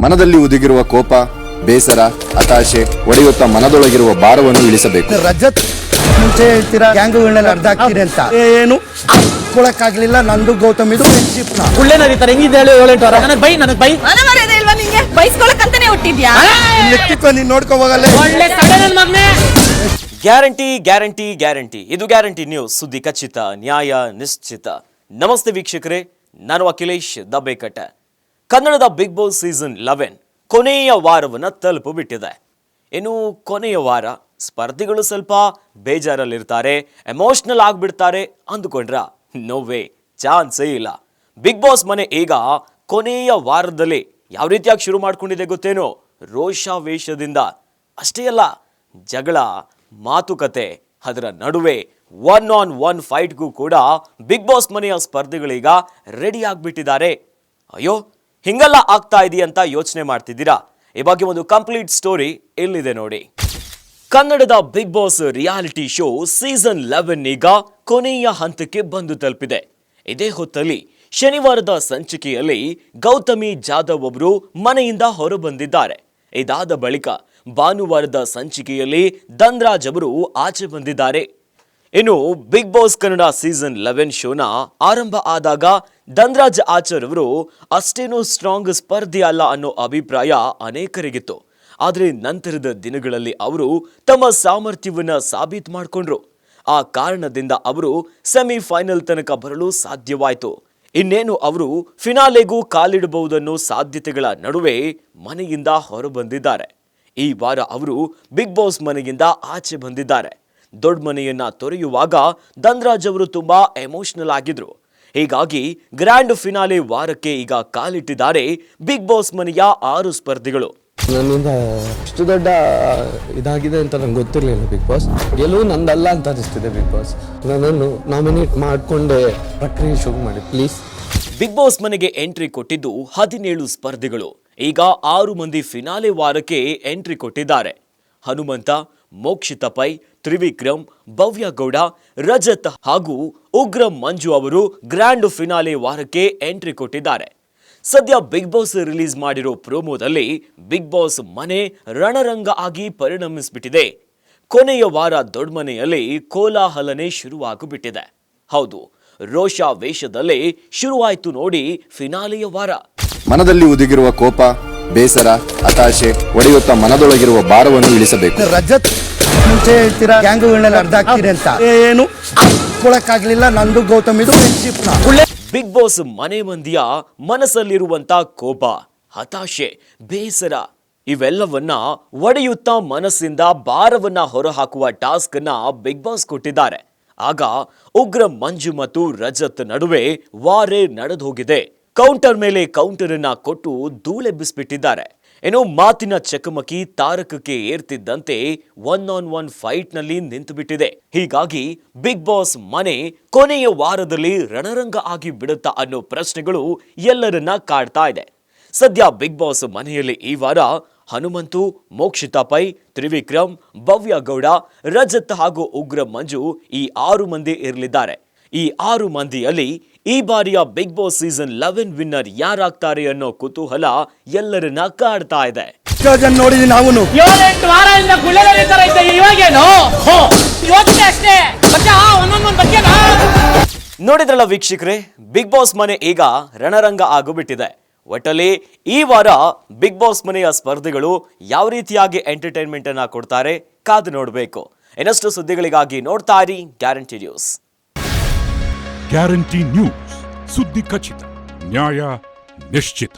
ಮನದಲ್ಲಿ ಉದುಗಿರುವ ಕೋಪ, ಬೇಸರ, ಹತಾಶೆ ಒಡೆಯುತ್ತಾ ಮನದೊಳಗಿರುವ ಭಾರವನ್ನು ಇಳಿಸಬೇಕು. ರಜತ್ ಮುಂಚೆ ಹೇಳ್ತೀರಾ ಗ್ಯಾಂಗುಗಳನ್ನೆಲ್ಲ ಅರ್ಧ ಹಾಕ್ತೀರಿ ಅಂತ ಏನು ಕೊಡಕ್ಕಾಗ್ಲಿಲ್ಲ. ನಂದು ಗೌತಮ್ ಇದು ಫ್ರೆಂಡ್ಶಿಪ್ ನ ಒಳ್ಳೆ ನಡೀತಾರೆ. ಹೆಂಗಿದೆ ಹೇಳಿ 7-8 ವಾರ. ನನಗೆ ಬೈ ಮನಮರ್ಯಾದೆ ಇಲ್ವಾ ನಿಂಗೆ? ಬೈಸ್ಕೊಳಕ್ಕಂತಾನೆ ಹುಟ್ಟಿದ್ಯಾ? ಲೆಕ್ಕಿತ್ತು ನೀನ್ ನೋಡ್ಕೊ ಹೋಗಲ್ಲ. ಒಳ್ಳೆ ಕಡೆ ನನ್ನ ಮಗನೇ. Guarantee guarantee guarantee. ಇದು ಗ್ಯಾರಂಟಿ ನ್ಯೂಸ್, ಸುದ್ದಿ ಖಚಿತ, ನ್ಯಾಯ ನಿಶ್ಚಿತ. ನಮಸ್ತೆ ವೀಕ್ಷಕರೇ, ನಾನು ಅಖಿಲೇಶ್ ದಬ್ಬೇಕಟ್ಟೆ. ಕನ್ನಡದ ಬಿಗ್ ಬಾಸ್ ಸೀಸನ್ 11 ಕೊನೆಯ ವಾರವನ್ನು ತಲುಪಿಬಿಟ್ಟಿದೆ. ಇನ್ನು ಕೊನೆಯ ವಾರ ಸ್ಪರ್ಧಿಗಳು ಸ್ವಲ್ಪ ಬೇಜಾರಲ್ಲಿರ್ತಾರೆ, ಎಮೋಷನಲ್ ಆಗಿಬಿಡ್ತಾರೆ ಅಂದುಕೊಂಡ್ರ? ನೋವೇ, ಚಾನ್ಸೇ ಇಲ್ಲ. ಬಿಗ್ ಬಾಸ್ ಮನೆ ಈಗ ಕೊನೆಯ ವಾರದಲ್ಲಿ ಯಾವ ರೀತಿಯಾಗಿ ಶುರು ಮಾಡ್ಕೊಂಡಿದೆ ಗೊತ್ತೇನೋ? ರೋಷಾವೇಶದಿಂದ. ಅಷ್ಟೇ ಅಲ್ಲ, ಜಗಳ, ಮಾತುಕತೆ, ಅದರ ನಡುವೆ 1-on-1 ಫೈಟ್ಗೂ ಕೂಡ ಬಿಗ್ ಬಾಸ್ ಮನೆಯ ಸ್ಪರ್ಧಿಗಳೀಗ ರೆಡಿ ಆಗಿಬಿಟ್ಟಿದ್ದಾರೆ. ಅಯ್ಯೋ, ಹಿಂಗೆಲ್ಲ ಆಗ್ತಾ ಇದೆಯಂತ ಯೋಚನೆ ಮಾಡ್ತಿದ್ದೀರಾ? ಈ ಬಗ್ಗೆ ಒಂದು ಕಂಪ್ಲೀಟ್ ಸ್ಟೋರಿ ಇಲ್ಲಿದೆ ನೋಡಿ. ಕನ್ನಡದ big boss reality show season 11 ಈಗ ಕೊನೆಯ ಹಂತಕ್ಕೆ ಬಂದು ತಲುಪಿದೆ. ಇದೇ ಹೊತ್ತಲ್ಲಿ ಶನಿವಾರದ ಸಂಚಿಕೆಯಲ್ಲಿ ಗೌತಮಿ ಜಾಧವ್ ಅವರು ಮನೆಯಿಂದ ಹೊರಬಂದಿದ್ದಾರೆ. ಇದಾದ ಬಳಿಕ ಭಾನುವಾರದ ಸಂಚಿಕೆಯಲ್ಲಿ ಧನ್ರಾಜ್ ಅವರು ಆಚೆ ಬಂದಿದ್ದಾರೆ. ಇನ್ನು ಬಿಗ್ ಬಾಸ್ ಕನ್ನಡ ಸೀಸನ್ 11 ಶೋನ ಆರಂಭ ಆದಾಗ ಧನ್ರಾಜ್ ಆಚಾರ್ ಅವರು ಅಷ್ಟೇನೂ ಸ್ಟ್ರಾಂಗ್ ಸ್ಪರ್ಧಿ ಅಲ್ಲ ಅನ್ನೋ ಅಭಿಪ್ರಾಯ ಅನೇಕರಿಗಿತ್ತು. ಆದರೆ ನಂತರದ ದಿನಗಳಲ್ಲಿ ಅವರು ತಮ್ಮ ಸಾಮರ್ಥ್ಯವನ್ನ ಸಾಬೀತು ಮಾಡಿಕೊಂಡ್ರು. ಆ ಕಾರಣದಿಂದ ಅವರು ಸೆಮಿಫೈನಲ್ ತನಕ ಬರಲು ಸಾಧ್ಯವಾಯಿತು. ಇನ್ನೇನು ಅವರು ಫಿನಾಲೆಗೂ ಕಾಲಿಡಬಹುದನ್ನೋ ಸಾಧ್ಯತೆಗಳ ನಡುವೆ ಮನೆಯಿಂದ ಹೊರಬಂದಿದ್ದಾರೆ. ಈ ವಾರ ಅವರು ಬಿಗ್ ಬಾಸ್ ಮನೆಯಿಂದ ಆಚೆ ಬಂದಿದ್ದಾರೆ. ದೊಡ್ಡ ಮನೆಯನ್ನ ತೊರೆಯುವಾಗ ಧನ್ರಾಜ್ ಅವರು ತುಂಬಾ ಎಮೋಷನಲ್ ಆಗಿದ್ರು. ಹೀಗಾಗಿ ಗ್ರ್ಯಾಂಡ್ ಫಿನಾಲೆ ವಾರಕ್ಕೆ ಈಗ ಕಾಲಿಟ್ಟಿದ್ದಾರೆ ಬಿಗ್ ಬಾಸ್ ಮನೆಯ 6 ಸ್ಪರ್ಧಿಗಳು. ನನ್ನಿಂದ ಇಷ್ಟು ದೊಡ್ಡ ಇದಾಗಿದೆ ಅಂತ ನಂಗೆ ಗೊತ್ತಿರಲಿಲ್ಲ. ಬಿಗ್ ಬಾಸ್ ಗೆಲುವು ನಂದಲ್ಲ ಅಂತ ಅನಿಸ್ತಿದೆ. ಬಿಗ್ ಬಾಸ್ ನನ್ನನ್ನು ನಾಮಿನೇಟ್ ಮಾಡಿಕೊಂಡೆ ಪ್ರಕ್ರಿಯೆ ಶುರು ಮಾಡಿ ಪ್ಲೀಸ್. ಬಿಗ್ ಬಾಸ್ ಮನೆಗೆ ಎಂಟ್ರಿ ಕೊಟ್ಟಿದ್ದು 17 ಸ್ಪರ್ಧಿಗಳು. ಈಗ 6 ಮಂದಿ ಫಿನಾಲೆ ವಾರಕ್ಕೆ ಎಂಟ್ರಿ ಕೊಟ್ಟಿದ್ದಾರೆ. ಹನುಮಂತ, ಮೋಕ್ಷಿತ ಪೈ, ತ್ರಿವಿಕ್ರಮ್, ಭವ್ಯ ಗೌಡ, ರಜತ್ ಹಾಗೂ ಉಗ್ರ ಮಂಜು ಅವರು ಗ್ರ್ಯಾಂಡ್ ಫಿನಾಲೆ ವಾರಕ್ಕೆ ಎಂಟ್ರಿ ಕೊಟ್ಟಿದ್ದಾರೆ. ಸದ್ಯ ಬಿಗ್ ಬಾಸ್ ರಿಲೀಸ್ ಮಾಡಿರೋ ಪ್ರೋಮೋದಲ್ಲಿ ಬಿಗ್ ಬಾಸ್ ಮನೆ ರಣರಂಗ ಆಗಿ ಪರಿಣಮಿಸಿಬಿಟ್ಟಿದೆ. ಕೊನೆಯ ವಾರ ದೊಡ್ಡ ಮನೆಯಲ್ಲಿ ಕೋಲಾಹಲನೆ ಶುರುವಾಗುಬಿಟ್ಟಿದೆ. ಹೌದು, ರೋಷಾವೇಶದಲ್ಲೇ ಶುರುವಾಯ್ತು ನೋಡಿ ಫಿನಾಲೆಯ ವಾರ. ಮನದಲ್ಲಿ ಉದುಗಿರುವ ಕೋಪ, ಬೇಸರ, ಹತಾಶೆ ಒಡೆಯುತ್ತಾ ಮನದೊಳಗಿರುವ ಭಾರವನ್ನು ಇಳಿಸಬೇಕು. ರಜತ್ ಮುಂಚೆ ಹೇಳ್ತೀರಾ ಗ್ಯಾಂಗುಗಳನ್ನೆಲ್ಲ ಅರ್ಧ ಹಾಕ್ತೀರಿ ಅಂತ ಏನು ಕೊಡಕ್ಕಾಗ್ಲಿಲ್ಲ. ನಂದು ಗೌತಮ್ ಇದು ಫ್ರೆಂಡ್ಶಿಪ್ ನ ಬಿಗ್ ಬಾಸ್ ಮನೆ ಮಂದಿಯ ಮನಸ್ಸಲ್ಲಿರುವಂತ ಕೋಪ, ಹತಾಶೆ, ಬೇಸರ ಇವೆಲ್ಲವನ್ನ ಒಡೆಯುತ್ತಾ ಮನಸ್ಸಿಂದ ಭಾರವನ್ನ ಹೊರಹಾಕುವ ಟಾಸ್ಕ್ ಅನ್ನ ಬಿಗ್ ಬಾಸ್ ಕೊಟ್ಟಿದ್ದಾರೆ. ಆಗ ಉಗ್ರ ಮಂಜು ಮತ್ತು ರಜತ್ ನಡುವೆ ವಾರೇ ನಡೆದು ಹೋಗಿದೆ. ಕೌಂಟರ್ ಮೇಲೆ ಕೌಂಟರ್ ಅನ್ನ ಕೊಟ್ಟು ಧೂಳೆಬ್ಬಿಸ್ಬಿಟ್ಟಿದ್ದಾರೆ. ಏನೋ ಮಾತಿನ ಚಕಮಕಿ ತಾರಕಕ್ಕೆ ಏರ್ತಿದ್ದಂತೆ 1-on-1 ಫೈಟ್ ನಲ್ಲಿ ನಿಂತು ಬಿಟ್ಟಿದೆ. ಹೀಗಾಗಿ ಬಿಗ್ ಬಾಸ್ ಮನೆ ಕೊನೆಯ ವಾರದಲ್ಲಿ ರಣರಂಗ ಆಗಿ ಬಿಡುತ್ತಾ ಅನ್ನೋ ಪ್ರಶ್ನೆಗಳು ಎಲ್ಲರನ್ನ ಕಾಡ್ತಾ ಇದೆ. ಸದ್ಯ ಬಿಗ್ ಬಾಸ್ ಮನೆಯಲ್ಲಿ ಈ ವಾರ ಹನುಮಂತು, ಮೋಕ್ಷಿತ ಪೈ, ತ್ರಿವಿಕ್ರಮ್, ಭವ್ಯ ಗೌಡ, ರಜತ್ ಹಾಗೂ ಉಗ್ರ ಮಂಜು ಈ 6 ಮಂದಿ ಇರಲಿದ್ದಾರೆ. ಈ 6 ಮಂದಿಯಲ್ಲಿ ಈ ಬಾರಿಯ ಬಿಗ್ ಬಾಸ್ ಸೀಸನ್ 11 ವಿನ್ನರ್ ಯಾರಾಗ್ತಾರೆ ಅನ್ನೋ ಕುತೂಹಲ ಎಲ್ಲರನ್ನ ಕಾಡ್ತಾ ಇದೆ. ನೋಡಿದೀನಿ ನಾವು 7-8 ವಾರದಿಂದ ಗುಳ್ಳೆದಲ್ಲಿ ತರ ಇದ್ದೆ. ಇವಾಗೇನು ಇವತ್ತೇ ಅಷ್ಟೇ ಒಂದೊಂದು ಬಗ್ಗೆ ನೋಡಿದ್ರಲ್ಲ ವೀಕ್ಷಕರೇ, ಬಿಗ್ ಬಾಸ್ ಮನೆ ಈಗ ರಣರಂಗ ಆಗಿಬಿಟ್ಟಿದೆ. ಒಟ್ಟಲ್ಲಿ ಈ ವಾರ ಬಿಗ್ ಬಾಸ್ ಮನೆಯ ಸ್ಪರ್ಧಿಗಳು ಯಾವ ರೀತಿಯಾಗಿ ಎಂಟರ್ಟೈನ್ಮೆಂಟ್ ಅನ್ನ ಕೊಡ್ತಾರೆ ಕಾದು ನೋಡಬೇಕು. ಇನ್ನಷ್ಟು ಸುದ್ದಿಗಳಿಗಾಗಿ ನೋಡ್ತಾ ಇರಿ ಗ್ಯಾರಂಟಿ ನ್ಯೂಸ್. ಗ್ಯಾರಂಟಿ ನ್ಯೂಸ್, ಸುದ್ದಿ ಖಚಿತ, ನ್ಯಾಯ ನಿಶ್ಚಿತ.